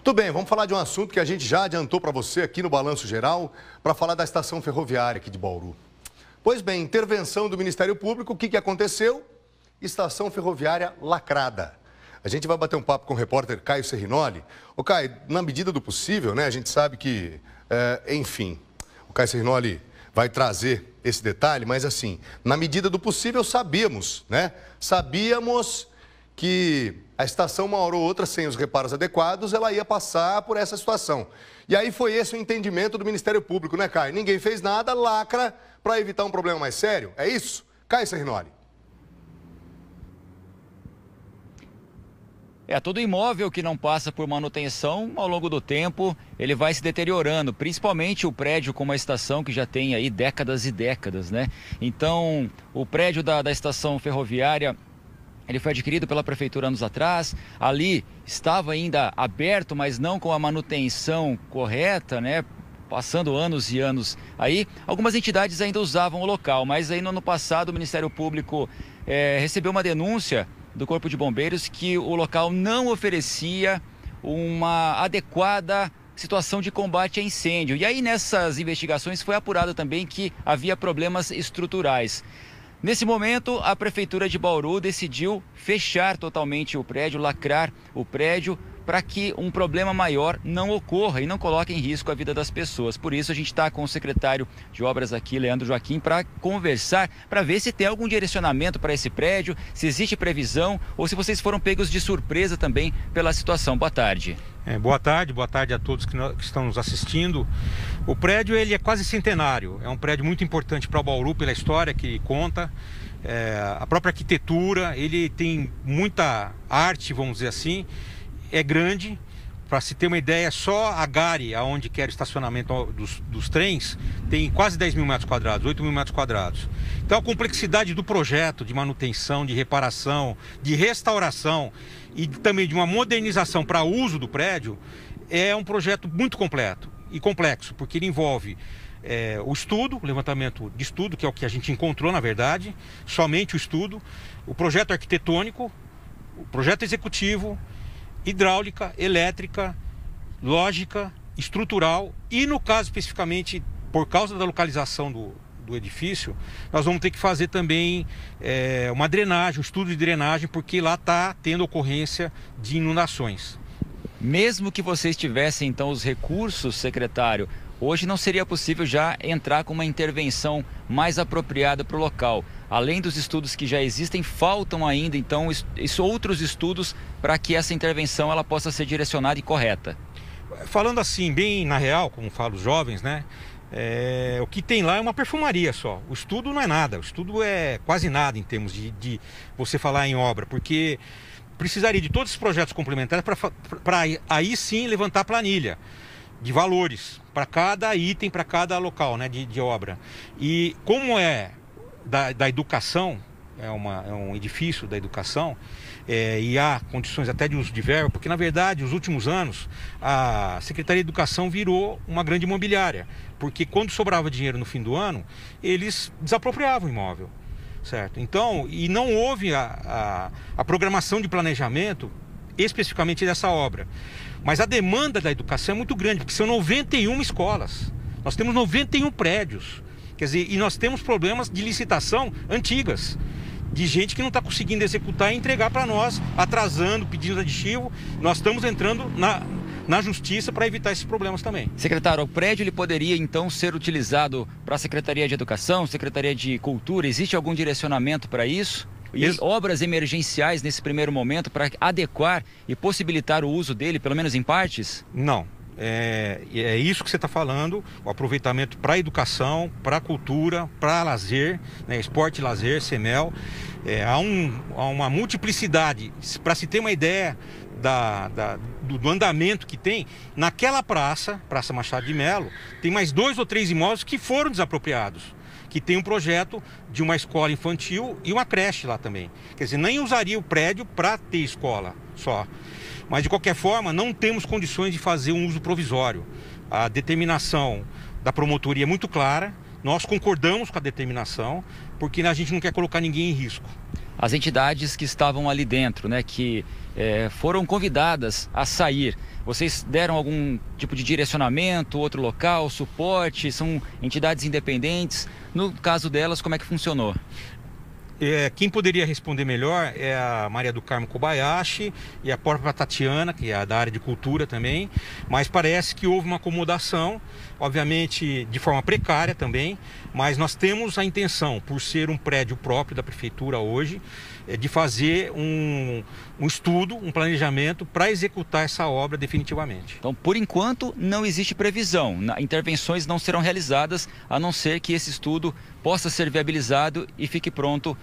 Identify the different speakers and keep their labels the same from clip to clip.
Speaker 1: Tudo bem, vamos falar de um assunto que a gente já adiantou para você aqui no Balanço Geral, para falar da estação ferroviária aqui de Bauru. Pois bem, intervenção do Ministério Público, o que aconteceu? Estação ferroviária lacrada. A gente vai bater um papo com o repórter Caio Serrinoli. Ô Caio, na medida do possível, né, a gente sabe que, enfim, o Caio Serrinoli vai trazer esse detalhe, mas assim, na medida do possível sabíamos, né? Sabíamos que a estação, uma hora ou outra, sem os reparos adequados, ela ia passar por essa situação. E aí foi esse o entendimento do Ministério Público, né, Caio? Ninguém fez nada, lacra para evitar um problema mais sério. É isso? Caio Serrinoli.
Speaker 2: Todo imóvel que não passa por manutenção, ao longo do tempo, ele vai se deteriorando, principalmente o prédio com uma estação que já tem aí décadas e décadas, né? Então, o prédio da estação ferroviária, ele foi adquirido pela prefeitura anos atrás, ali estava ainda aberto, mas não com a manutenção correta, né? Passando anos e anos aí, algumas entidades ainda usavam o local, mas aí no ano passado o Ministério Público recebeu uma denúncia do Corpo de Bombeiros que o local não oferecia uma adequada situação de combate a incêndio. E aí nessas investigações foi apurado também que havia problemas estruturais. Nesse momento, a Prefeitura de Bauru decidiu fechar totalmente o prédio, lacrar o prédio, para que um problema maior não ocorra e não coloque em risco a vida das pessoas. Por isso, a gente está com o secretário de Obras aqui, Leandro Joaquim, para conversar, para ver se tem algum direcionamento para esse prédio, se existe previsão ou se vocês foram pegos de surpresa também pela situação. Boa tarde.
Speaker 3: Boa tarde a todos que estão nos assistindo. O prédio ele é quase centenário, é um prédio muito importante para o Bauru pela história que conta, a própria arquitetura, ele tem muita arte, vamos dizer assim, é grande. Para se ter uma ideia, só a Gare, aonde quer estacionamento dos trens, tem quase 10 mil metros quadrados, 8 mil metros quadrados. Então a complexidade do projeto de manutenção, de reparação, de restauração e também de uma modernização para uso do prédio é um projeto muito completo e complexo, porque ele envolve o estudo, o levantamento de estudo, que é o que a gente encontrou na verdade, somente o estudo, o projeto arquitetônico, o projeto executivo, hidráulica, elétrica, lógica, estrutural e, no caso especificamente, por causa da localização do edifício, nós vamos ter que fazer também uma drenagem, um estudo de drenagem, porque lá está tendo ocorrência de inundações.
Speaker 2: Mesmo que vocês tivessem, então, os recursos, secretário, hoje não seria possível já entrar com uma intervenção mais apropriada para o local. Além dos estudos que já existem, faltam ainda, então, outros estudos para que essa intervenção ela possa ser direcionada e correta.
Speaker 3: Falando assim, bem na real, como falam os jovens, né? O que tem lá é uma perfumaria só. O estudo não é nada, o estudo é quase nada em termos de você falar em obra, porque precisaria de todos os projetos complementares para aí sim levantar a planilha de valores para cada item, para cada local, né, de obra. E como é da educação, é um edifício da educação, e há condições até de uso de verba, porque na verdade, nos últimos anos, a Secretaria de Educação virou uma grande imobiliária, porque quando sobrava dinheiro no fim do ano, eles desapropriavam o imóvel, certo? Então, e não houve a programação de planejamento especificamente dessa obra. Mas a demanda da educação é muito grande, porque são 91 escolas, nós temos 91 prédios, quer dizer, e nós temos problemas de licitação antigas, de gente que não está conseguindo executar e entregar para nós, atrasando, pedindo aditivo. Nós estamos entrando na justiça para evitar esses problemas também.
Speaker 2: Secretário, o prédio ele poderia então ser utilizado para a Secretaria de Educação, Secretaria de Cultura? Existe algum direcionamento para isso? E obras emergenciais nesse primeiro momento para adequar e possibilitar o uso dele, pelo menos em partes?
Speaker 3: Não. É isso que você está falando, o aproveitamento para a educação, para a cultura, para lazer, né, esporte e lazer, CEMEL. Há uma multiplicidade, para se ter uma ideia do andamento que tem, naquela Praça Machado de Melo, tem mais 2 ou 3 imóveis que foram desapropriados, que tem um projeto de uma escola infantil e uma creche lá também. Quer dizer, nem usaria o prédio para ter escola só. Mas, de qualquer forma, não temos condições de fazer um uso provisório. A determinação da promotoria é muito clara, nós concordamos com a determinação, porque a gente não quer colocar ninguém em risco.
Speaker 2: As entidades que estavam ali dentro, né, que foram convidadas a sair. Vocês deram algum tipo de direcionamento, outro local, suporte? São entidades independentes? No caso delas, como é que funcionou?
Speaker 3: Quem poderia responder melhor é a Maria do Carmo Kobayashi e a própria Tatiana, que é da área de cultura também, mas parece que houve uma acomodação, obviamente de forma precária também, mas nós temos a intenção, por ser um prédio próprio da prefeitura hoje, de fazer um estudo, um planejamento para executar essa obra definitivamente.
Speaker 2: Então, por enquanto, não existe previsão. Intervenções não serão realizadas, a não ser que esse estudo possa ser viabilizado e fique pronto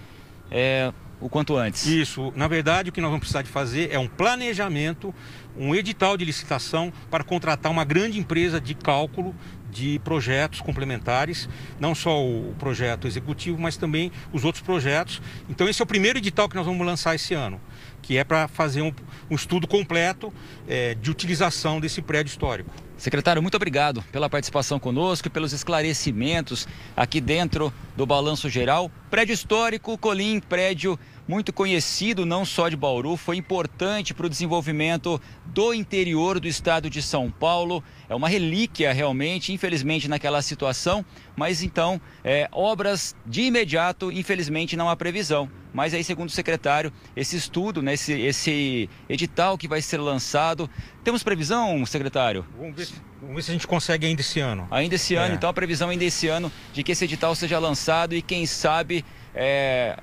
Speaker 2: o quanto antes.
Speaker 3: Isso. Na verdade, o que nós vamos precisar de fazer é um planejamento, um edital de licitação para contratar uma grande empresa de cálculo de projetos complementares, não só o projeto executivo, mas também os outros projetos. Então esse é o primeiro edital que nós vamos lançar esse ano, que é para fazer um estudo completo de utilização desse prédio histórico.
Speaker 2: Secretário, muito obrigado pela participação conosco e pelos esclarecimentos aqui dentro do Balanço Geral. Prédio histórico, Colim, prédio muito conhecido, não só de Bauru, foi importante para o desenvolvimento do interior do estado de São Paulo. É uma relíquia realmente, infelizmente naquela situação, mas então obras de imediato, infelizmente não há previsão. Mas aí, segundo o secretário, esse estudo, né, esse edital que vai ser lançado, temos previsão, secretário?
Speaker 3: Vamos ver se a gente consegue ainda esse ano.
Speaker 2: Ainda esse ano, então a previsão ainda esse ano de que esse edital seja lançado e quem sabe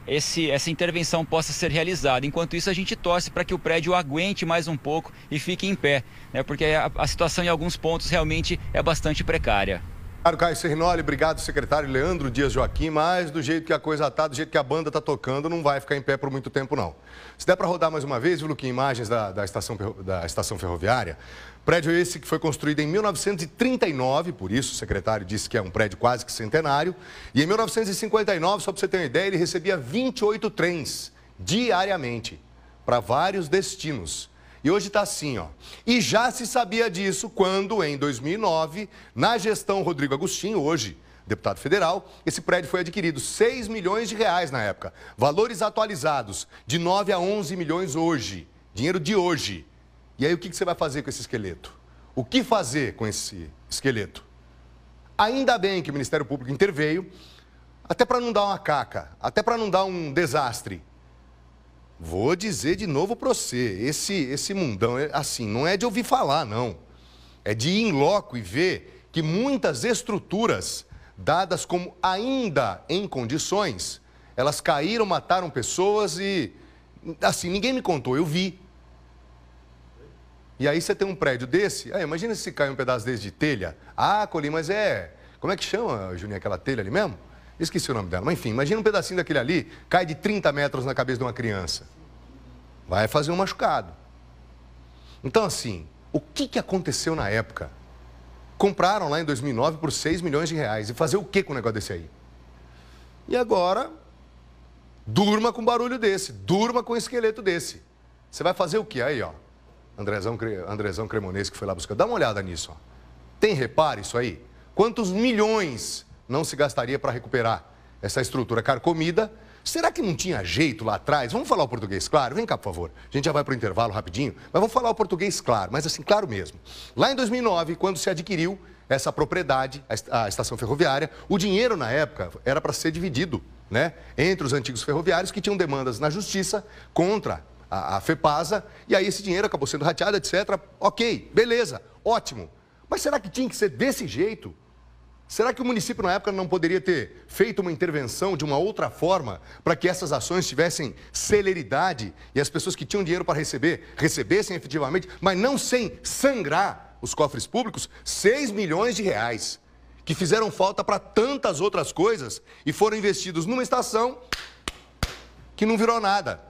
Speaker 2: essa intervenção possa ser realizada. Enquanto isso, a gente torce para que o prédio aguente mais um pouco e fique em pé, né, porque a situação em alguns pontos realmente é bastante precária.
Speaker 1: Claro, Caio Cernoli, obrigado, secretário Leandro Dias Joaquim, mas do jeito que a coisa está, do jeito que a banda está tocando, não vai ficar em pé por muito tempo, não. Se der para rodar mais uma vez, viu, Luquinha, imagens da estação ferroviária, prédio esse que foi construído em 1939, por isso o secretário disse que é um prédio quase que centenário, e em 1959, só para você ter uma ideia, ele recebia 28 trens diariamente para vários destinos. E hoje está assim, ó. E já se sabia disso quando, em 2009, na gestão Rodrigo Agostinho, hoje deputado federal, esse prédio foi adquirido 6 milhões de reais na época. Valores atualizados, de 9 a 11 milhões hoje. Dinheiro de hoje. E aí o que você vai fazer com esse esqueleto? O que fazer com esse esqueleto? Ainda bem que o Ministério Público interveio, até para não dar uma caca, até para não dar um desastre. Vou dizer de novo para você, esse mundão, assim, não é de ouvir falar, não. É de ir em loco e ver que muitas estruturas, dadas como ainda em condições, elas caíram, mataram pessoas e, assim, ninguém me contou, eu vi. E aí você tem um prédio desse, imagina se cai um pedaço desse de telha. Ah, Colim, mas como é que chama, Juninho, aquela telha ali mesmo? Esqueci o nome dela, mas enfim, imagina um pedacinho daquele ali, cai de 30 metros na cabeça de uma criança. Vai fazer um machucado. Então, assim, o que aconteceu na época? Compraram lá em 2009 por 6 milhões de reais. E fazer o que com um negócio desse aí? E agora, durma com um barulho desse, durma com um esqueleto desse. Você vai fazer o quê? Aí, ó, Andrezão Cremonese que foi lá buscar. Dá uma olhada nisso, ó. Tem reparo isso aí? Quantos milhões não se gastaria para recuperar essa estrutura carcomida? Será que não tinha jeito lá atrás? Vamos falar o português claro? Vem cá, por favor. A gente já vai para o intervalo rapidinho, mas vamos falar o português claro, mas assim, claro mesmo. Lá em 2009, quando se adquiriu essa propriedade, a estação ferroviária, o dinheiro na época era para ser dividido, né, entre os antigos ferroviários que tinham demandas na justiça contra a FEPASA, e aí esse dinheiro acabou sendo rateado, etc. Ok, beleza, ótimo. Mas será que tinha que ser desse jeito? Será que o município, na época, não poderia ter feito uma intervenção de uma outra forma para que essas ações tivessem celeridade e as pessoas que tinham dinheiro para receber, recebessem efetivamente, mas não sem sangrar os cofres públicos? 6 milhões de reais, que fizeram falta para tantas outras coisas e foram investidos numa estação que não virou nada.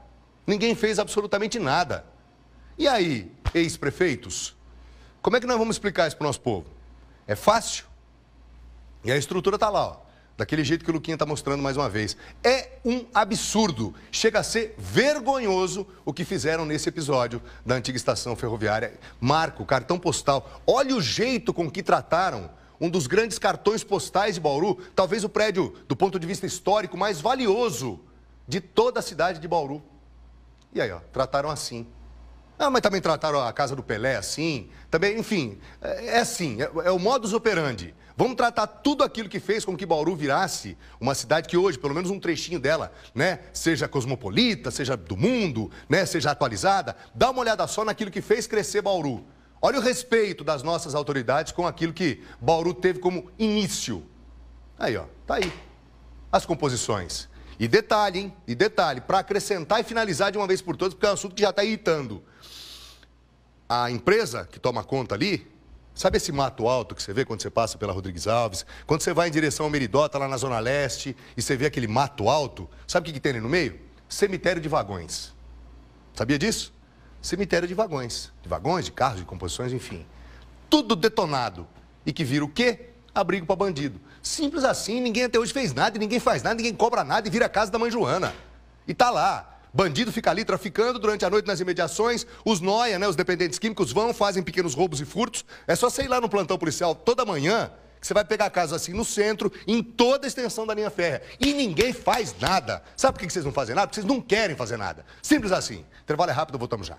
Speaker 1: Ninguém fez absolutamente nada. E aí, ex-prefeitos, como é que nós vamos explicar isso para o nosso povo? É fácil? E a estrutura está lá, ó, daquele jeito que o Luquinha está mostrando mais uma vez. É um absurdo, chega a ser vergonhoso o que fizeram nesse episódio da antiga estação ferroviária. Marco, cartão postal, olha o jeito com que trataram um dos grandes cartões postais de Bauru, talvez o prédio, do ponto de vista histórico, mais valioso de toda a cidade de Bauru. E aí, ó, trataram assim. Ah, mas também trataram a casa do Pelé assim, também, enfim, é assim, é o modus operandi. Vamos tratar tudo aquilo que fez com que Bauru virasse uma cidade que hoje, pelo menos um trechinho dela, né, seja cosmopolita, seja do mundo, né, seja atualizada. Dá uma olhada só naquilo que fez crescer Bauru. Olha o respeito das nossas autoridades com aquilo que Bauru teve como início. Aí, ó, tá aí. As composições. E detalhe, hein? E detalhe, para acrescentar e finalizar de uma vez por todas, porque é um assunto que já está irritando. A empresa que toma conta ali, sabe esse mato alto que você vê quando você passa pela Rodrigues Alves? Quando você vai em direção ao Meridota, lá na Zona Leste, e você vê aquele mato alto, sabe o que tem ali no meio? Cemitério de vagões. Sabia disso? Cemitério de vagões, de carros, de composições, enfim. Tudo detonado. E que vira o quê? Abrigo para bandido. Simples assim, ninguém até hoje fez nada, e ninguém faz nada, ninguém cobra nada e vira a casa da mãe Joana. E tá lá. Bandido fica ali traficando durante a noite nas imediações, os nóia, né, os dependentes químicos vão, fazem pequenos roubos e furtos. É só você ir lá no plantão policial toda manhã, que você vai pegar casos assim no centro, em toda a extensão da linha férrea. E ninguém faz nada. Sabe por que vocês não fazem nada? Porque vocês não querem fazer nada. Simples assim. Intervalo é rápido, voltamos já.